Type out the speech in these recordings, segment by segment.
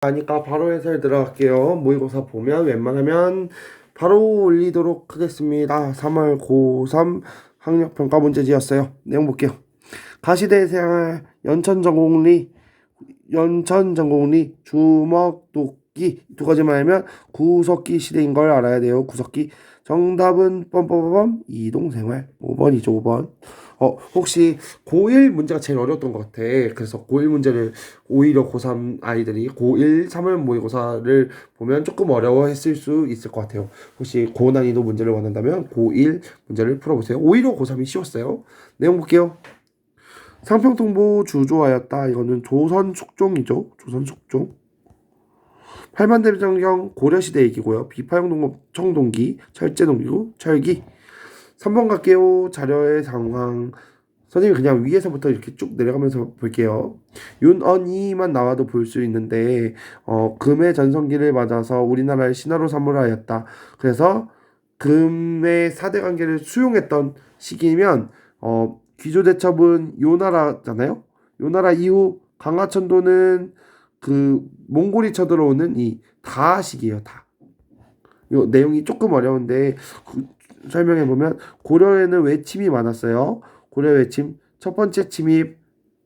아니까 바로 해설 들어갈게요. 모의고사 보면 웬만하면 바로 올리도록 하겠습니다. 3월 고3 학력평가 문제지였어요. 내용 볼게요. 가시대 생활 연천전공리 주먹도끼 두 가지만 알면 구석기 시대인 걸 알아야 돼요. 구석기 정답은 뻔뻔뻔 이동생활 5번이죠. 5번. 혹시 고1 문제가 제일 어려웠던 것 같아. 그래서 고1 문제를 오히려 고3 아이들이 고1 3월 모의고사를 보면 조금 어려워했을 수 있을 것 같아요. 혹시 고난이도 문제를 원한다면 고1 문제를 풀어보세요. 오히려 고3이 쉬웠어요. 내용 볼게요. 상평통보 주조하였다. 이거는 조선 숙종이죠. 조선 숙종. 팔만대장경 고려시대 얘기고요. 비파용 청동기, 철제동기고 철기. 3번 갈게요. 자료의 상황. 선생님 그냥 위에서부터 이렇게 쭉 내려가면서 볼게요. 윤언이만 나와도 볼 수 있는데 금의 전성기를 맞아서 우리나라의 신화로 삼으하였다. 그래서 금의 4대 관계를 수용했던 시기면 귀조대첩은 요나라잖아요. 요나라 이후 강화천도는 그 몽골이 쳐들어오는 이 다 시기예요. 다. 요 내용이 조금 어려운데 설명해 보면 고려에는 외침이 많았어요. 고려 외침 첫 번째 침입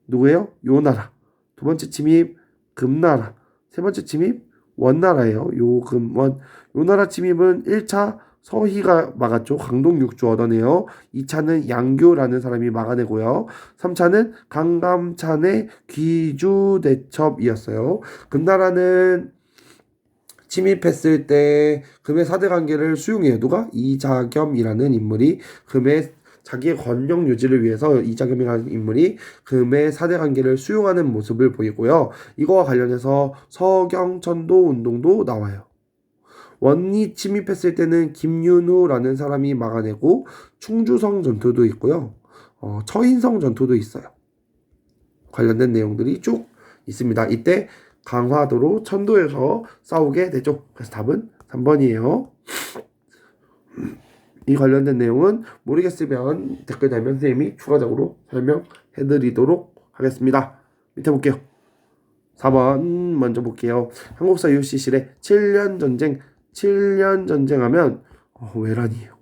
누구예요? 요나라. 두 번째 침입 금나라. 세 번째 침입 원나라예요. 요금원. 요나라 침입은 1차 서희가 막았죠. 강동 육주 얻어내요. 2차는 양교라는 사람이 막아내고요. 3차는 강감찬의 귀주대첩이었어요. 금나라는 침입했을 때 금의 4대 관계를 수용해요. 누가? 이자겸이라는 인물이 금의 자기의 권력 유지를 위해서 이자겸이라는 인물이 금의 4대 관계를 수용하는 모습을 보이고요. 이거와 관련해서 서경천도 운동도 나와요. 원이 침입했을 때는 김윤후라는 사람이 막아내고 충주성 전투도 있고요. 처인성 전투도 있어요. 관련된 내용들이 쭉 있습니다. 이때 강화도로 천도에서 싸우게 되죠. 그래서 답은 3번이에요. 이 관련된 내용은 모르겠으면 댓글 달면 선생님이 추가적으로 설명해드리도록 하겠습니다. 밑에 볼게요. 4번 먼저 볼게요. 한국사 UC실에 7년 전쟁 하면 외란이에요.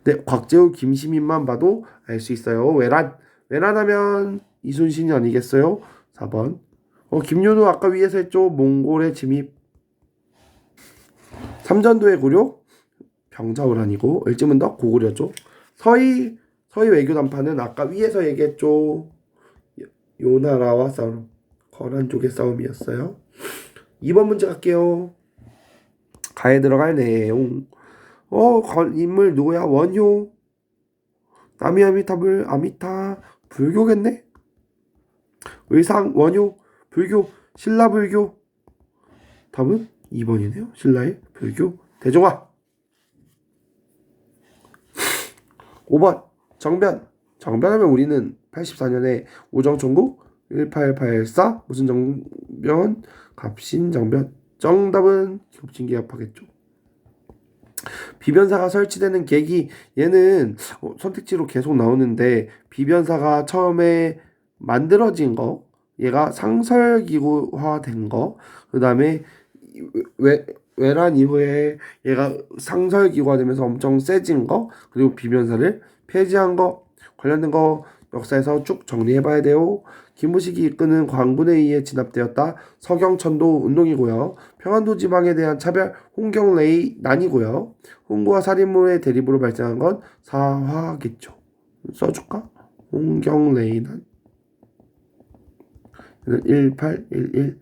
근데 곽재우 김시민만 봐도 알 수 있어요. 외란하면 이순신이 아니겠어요? 4번. 김윤호 아까 위에서 했죠. 몽골의 침입. 삼전도의 고려 병자호란이고 을지문덕 고구려죠. 서희 외교 담판은 아까 위에서 얘기했죠. 요나라와 싸움. 거란 쪽의 싸움이었어요. 2번 문제 갈게요. 가에 들어갈 내용. 인물 누구야? 원효. 나미아미타불 아미타 불교겠네? 의상 원효 불교 신라불교. 답은 2번이네요. 신라의 불교 대종화. 5번 정변하면 우리는 84년에 오정총국 1884 무슨 정변 갑신정변. 정답은 겹친기합하겠죠. 비변사가 설치되는 계기. 얘는 선택지로 계속 나오는데 비변사가 처음에 만들어진 거, 얘가 상설기구화된 거, 그 다음에 외란 이후에 얘가 상설기구화되면서 엄청 세진 거, 그리고 비변사를 폐지한 거, 관련된 거 역사에서 쭉 정리해봐야 돼요. 김무식이 이끄는 광군에 의해 진압되었다. 서경천도 운동이고요. 평안도 지방에 대한 차별 홍경레이 난이고요. 홍구와 살인물의 대립으로 발생한 건 사화겠죠. 써줄까? 홍경레이 난 1811.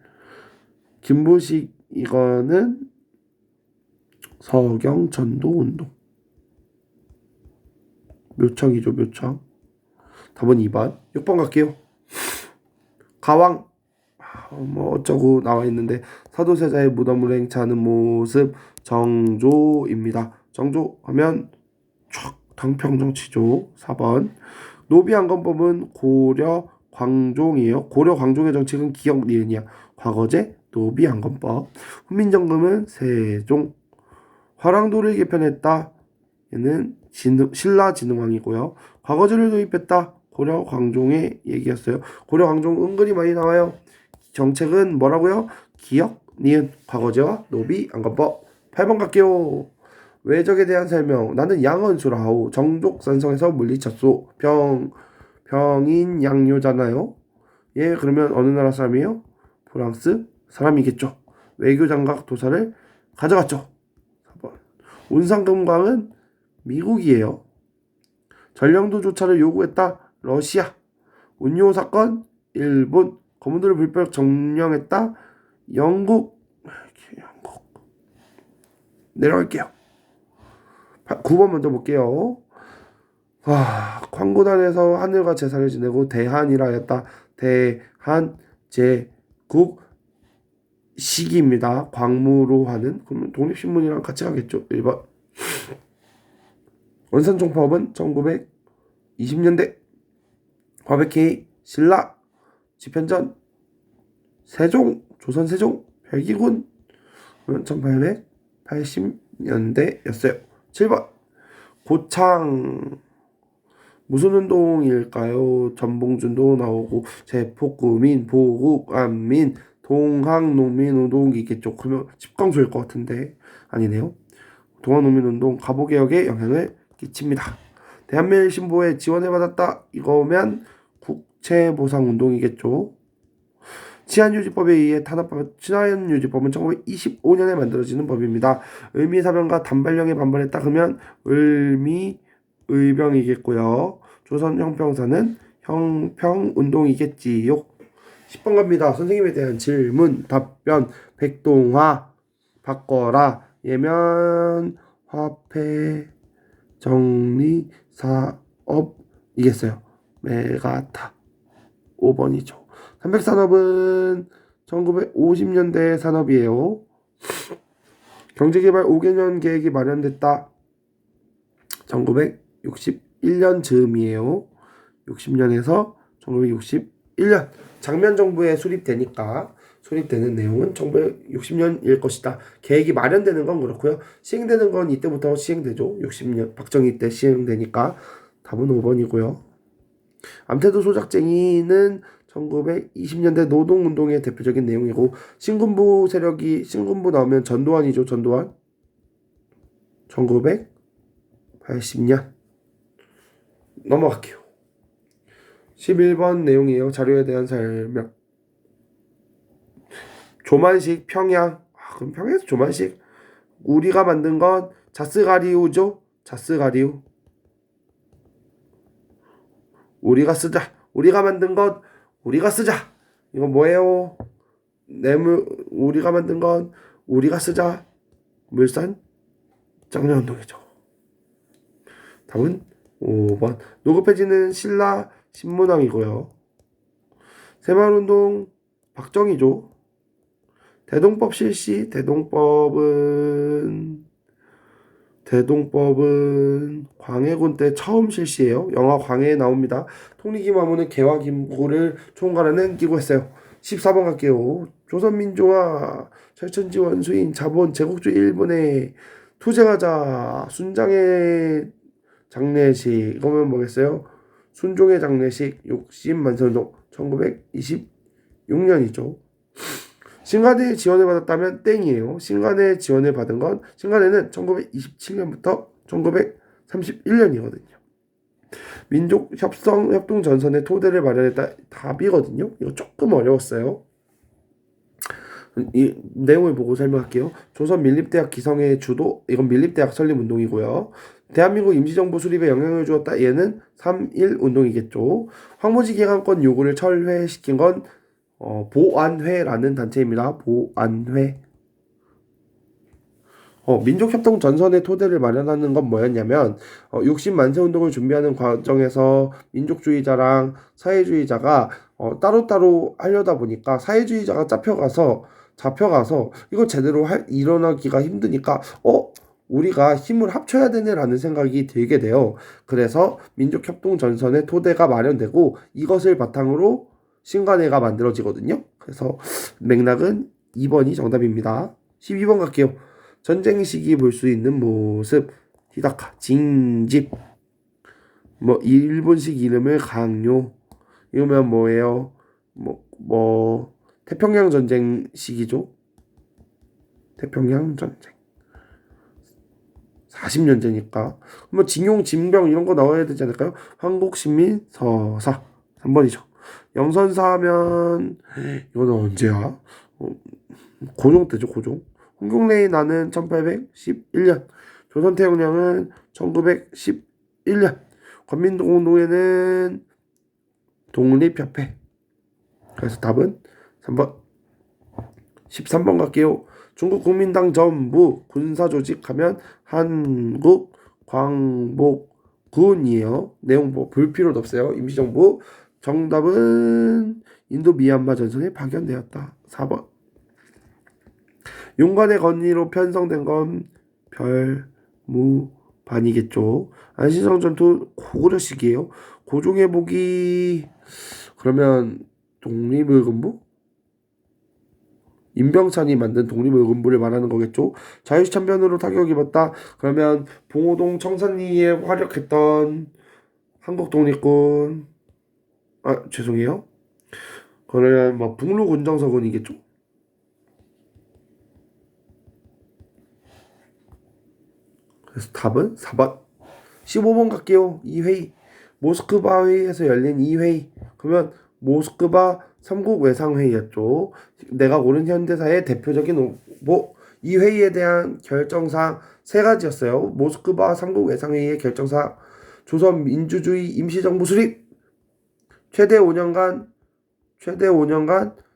김무식 이거는 서경천도 운동. 묘청이죠. 묘청. 답은 2번. 6번 갈게요. 가왕 어쩌고 나와 있는데 사도세자의 무덤을 행차하는 모습 정조입니다. 정조하면 촥 당평정치죠. 4번. 노비안건법은 고려 광종이에요. 고려 광종의 정책은 기억 니은이야. 과거제 노비안건법. 훈민정음은 세종. 화랑도를 개편했다. 얘는 신라진흥왕이고요. 과거제를 도입했다. 고려 광종의 얘기였어요. 고려 광종 은근히 많이 나와요. 정책은 뭐라고요? 기역, 니은, 과거제와 노비, 안건법. 8번 갈게요. 외적에 대한 설명. 나는 양언수라하오. 정족산성에서 물리쳤소. 병인 양요잖아요. 예, 그러면 어느 나라 사람이에요? 프랑스 사람이겠죠. 외교장각 도사를 가져갔죠. 4번. 운상금광은 미국이에요. 전령도 조차를 요구했다. 러시아. 운요 사건 일본. 거문도를 불법 점령했다. 영국. 내려갈게요. 9번 먼저 볼게요. 광고단에서 하늘과 제사를 지내고 대한이라 하였다. 대한 제국 시기입니다. 광무로 하는. 그러면 독립신문이랑 같이 가겠죠. 1번. 원산종파업은 1920년대. 과백회의, 신라, 집현전, 세종, 조선 세종, 별기군. 그러면 1880년대였어요. 7번. 고창. 무슨 운동일까요? 전봉준도 나오고 제폭구민, 보국안민, 동학농민운동이 있겠죠. 그러면 집광소일 것 같은데 아니네요. 동학농민운동 가보개혁에 영향을 끼칩니다. 대한매일신보에 지원을 받았다. 이거면 국채보상운동이겠죠. 치안유지법에 의해 치안유지법은 1925년에 만들어지는 법입니다. 을미사변과 단발령에 반발했다. 그러면 을미의병이겠고요. 조선형평사는 형평운동이겠지요. 10번 갑니다. 선생님에 대한 질문, 답변, 백동화, 바꿔라, 예면, 화폐, 정리, 사업이겠어요. 메가타. 5번이죠. 300산업은 1950년대 산업이에요. 경제개발 5개년 계획이 마련됐다. 1961년 즈음이에요. 60년에서 1961년. 장면정부에 수립되는 내용은 1960년일 것이다. 계획이 마련되는 건 그렇고요. 시행되는 건 이때부터 시행되죠. 60년 박정희 때 시행되니까 답은 5번이고요. 암태도 소작쟁이는 1920년대 노동운동의 대표적인 내용이고 신군부 세력이 신군부 나오면 전두환이죠. 전두환 1980년 넘어갈게요. 11번 내용이에요. 자료에 대한 설명. 조만식 평양. 그럼 평양에서 조만식. 우리가 만든 건 자스가리우죠. 자스가리우. 우리가 쓰자. 우리가 만든 것 우리가 쓰자. 이거 뭐예요? 우리가 만든 건 우리가 쓰자. 물산 장려운동이죠. 답은 5번. 노급해지는 신라 신문왕이고요. 새마을운동 박정희죠. 대동법 실시. 대동법은 광해군 때 처음 실시해요. 영화 광해에 나옵니다. 통리기마무는 개화김구를 총괄하는 기구였어요. 14번 갈게요. 조선민주화 철천지 원수인 자본 제국주의 일본에 투쟁하자. 순장의 장례식. 이거면 뭐겠어요? 순종의 장례식. 욕심만선동 1926년이죠. 신간의 지원을 받았다면 땡이에요. 신간의 지원을 받은 건 신간에는 1927년부터 1931년이거든요. 민족협동전선의 토대를 마련했다. 답이거든요. 이거 조금 어려웠어요. 이 내용을 보고 설명할게요. 조선민립대학 기성의 주도. 이건 민립대학 설립운동이고요. 대한민국 임시정부 수립에 영향을 주었다. 얘는 3.1운동이겠죠. 황무지 개항권 요구를 철회시킨 건 보안회라는 단체입니다. 보안회. 민족협동전선의 토대를 마련하는 건 뭐였냐면 60만세 운동을 준비하는 과정에서 민족주의자랑 사회주의자가 따로따로 하려다 보니까 사회주의자가 잡혀가서 이거 제대로 일어나기가 힘드니까 우리가 힘을 합쳐야 되네라는 생각이 들게 돼요. 그래서 민족협동전선의 토대가 마련되고 이것을 바탕으로 신관회가 만들어지거든요. 그래서 맥락은 2번이 정답입니다. 12번 갈게요. 전쟁 시기 볼 수 있는 모습. 히다카, 징집. 일본식 이름을 강요. 이러면 뭐예요? 태평양 전쟁 시기죠. 태평양 전쟁. 40년 전이니까. 뭐 징용, 징병 이런 거 나와야 되지 않을까요? 한국신민 서사 3번이죠. 영선사 하면 이거는 언제야? 고종 때죠, 고종. 홍경래의 나는 1811년. 조선태평양은 1911년. 관민동노회는 독립협회. 그래서 답은 3번. 13번 갈게요. 중국 국민당 전부 군사조직 하면 한국광복군이에요. 내용 뭐 볼 필요도 없어요. 임시정부. 정답은 인도 미얀마 전선에 파견되었다. 4번. 용관의 건의로 편성된 건 별무반이겠죠. 안신성 전투 고구려식이에요. 고종의 복이 그러면 독립의금부? 임병찬이 만든 독립의금부를 말하는 거겠죠. 자유시참변으로 타격을 입었다. 그러면 봉오동 청산리에 활약했던 한국 독립군 죄송해요. 그러면 뭐 북루군정서군이겠죠. 그래서 답은 4번. 15번 갈게요. 이 회의. 모스크바 회의에서 열린 이 회의. 그러면 모스크바 3국 외상회의였죠. 내가 고른 현대사의 대표적인 뭐 이 회의에 대한 결정사항 3가지였어요. 모스크바 3국 외상회의의 결정사항. 조선 민주주의 임시정부 수립. 최대 5년간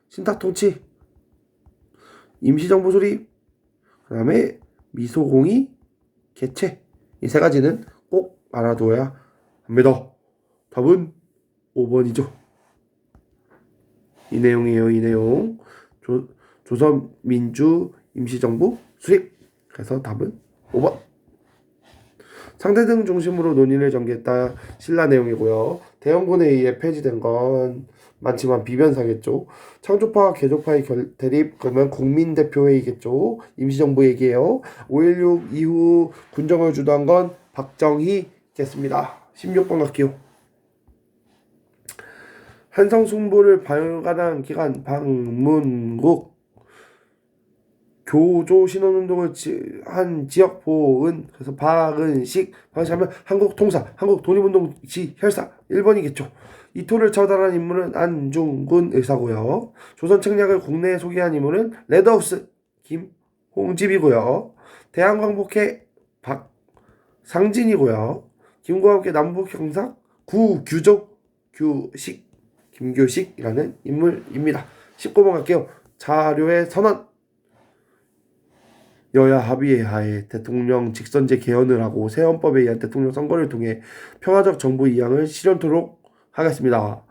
신탁통치. 임시정부 수립. 그 다음에 미소공의 개최. 이 3가지는 꼭 알아둬야 합니다. 답은 5번이죠. 이 내용이에요. 이 내용. 조선 민주 임시정부 수립. 그래서 답은 5번. 상대 등 중심으로 논의를 전개했다. 신라 내용이고요. 대형군에 의해 폐지된 건 많지만 비변사겠죠. 창조파 개조파의 대립 그러면 국민대표회의겠죠. 임시정부 얘기예요. 5.16 이후 군정을 주도한 건 박정희겠습니다. 16번 갈게요. 한성숭보를 발간한 기관 방문국. 교조 신원운동을 한 지역 보은. 그래서 박은식 하면 한국통사 한국독립운동 지혈사 1번이겠죠. 이 토를 처단한 인물은 안중근 의사고요. 조선 책략을 국내에 소개한 인물은 레드하우스 김홍집이고요. 대한광복회 박상진이고요. 김구와 함께 남북 형사 규식 김교식이라는 인물입니다. 19번 갈게요. 자료의 선언. 여야 합의에 하에 대통령 직선제 개헌을 하고 새 헌법에 의한 대통령 선거를 통해 평화적 정부 이양을 실현토록 하겠습니다.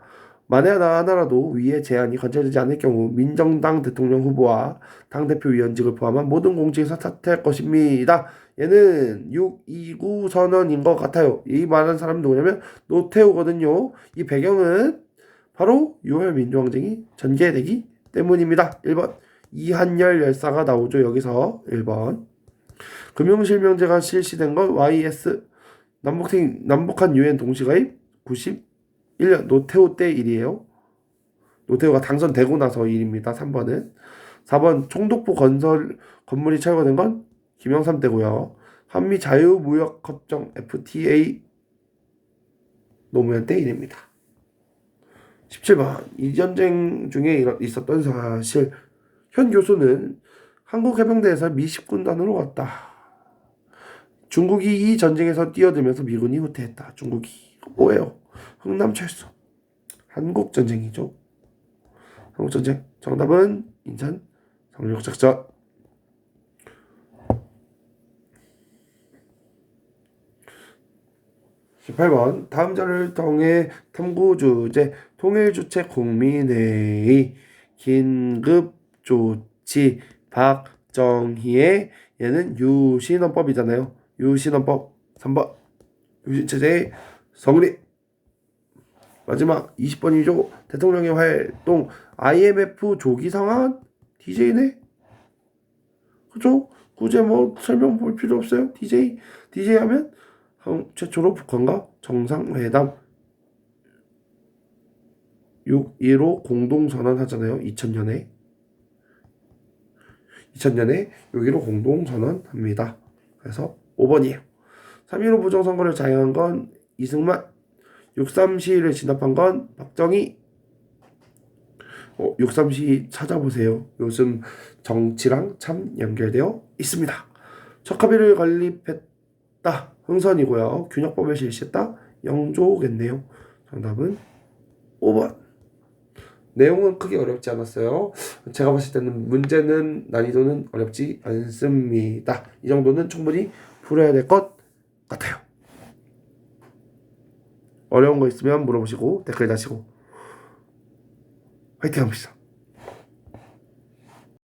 만에 하나라도 위의 제안이 관철되지 않을 경우 민정당 대통령 후보와 당대표 위원직을 포함한 모든 공직에서 사퇴할 것입니다. 얘는 629 선언인 것 같아요. 이 말하는 사람이 누구냐면 노태우거든요. 이 배경은 바로 6월 민주항쟁이 전개되기 때문입니다. 1번. 이한열 열사가 나오죠. 여기서 1번. 금융실명제가 실시된 건 YS 남북한 유엔 동시가입 91년 노태우 때 일이에요. 노태우가 당선되고 나서 일입니다. 3번은. 4번 총독부 건물이 철거된 건 김영삼 때고요. 한미 자유무역협정 FTA 노무현 때 일입니다. 17번. 이 전쟁 중에 있었던 사실. 현 교수는 한국해병대에서 미식군단으로 왔다. 중국이 이 전쟁에서 뛰어들면서 미군이 후퇴했다. 중국이 뭐예요? 흥남철수. 한국전쟁이죠. 한국전쟁. 정답은 인천 상륙작전. 18번. 다음 자료를 통해 탐구주제 통일주체 국민회의 긴급조치 박정희의 얘는 유신헌법이잖아요. 유신헌법 3번. 유신체제의 성립. 마지막 20번이죠. 대통령의 활동 IMF 조기 상황 DJ네. 그죠? 굳이 뭐 설명 볼 필요 없어요. DJ 하면 최초로 북한과 정상회담 6.15 공동선언 하잖아요. 2000년에. 2000년에 6.15 공동선언합니다. 그래서 5번이에요. 3.15 부정선거를 자행한 건 이승만, 6.3 시위를 진압한 건 박정희. 6.3 시위 찾아보세요. 요즘 정치랑 참 연결되어 있습니다. 척합의를 건립했다. 흥선이고요. 균역법을 실시했다. 영조겠네요. 정답은 5번. 내용은 크게 어렵지 않았어요. 제가 봤을 때는 문제는 난이도는 어렵지 않습니다. 이 정도는 충분히 풀어야 될 것 같아요. 어려운 거 있으면 물어보시고 댓글 다시고 화이팅 합시다.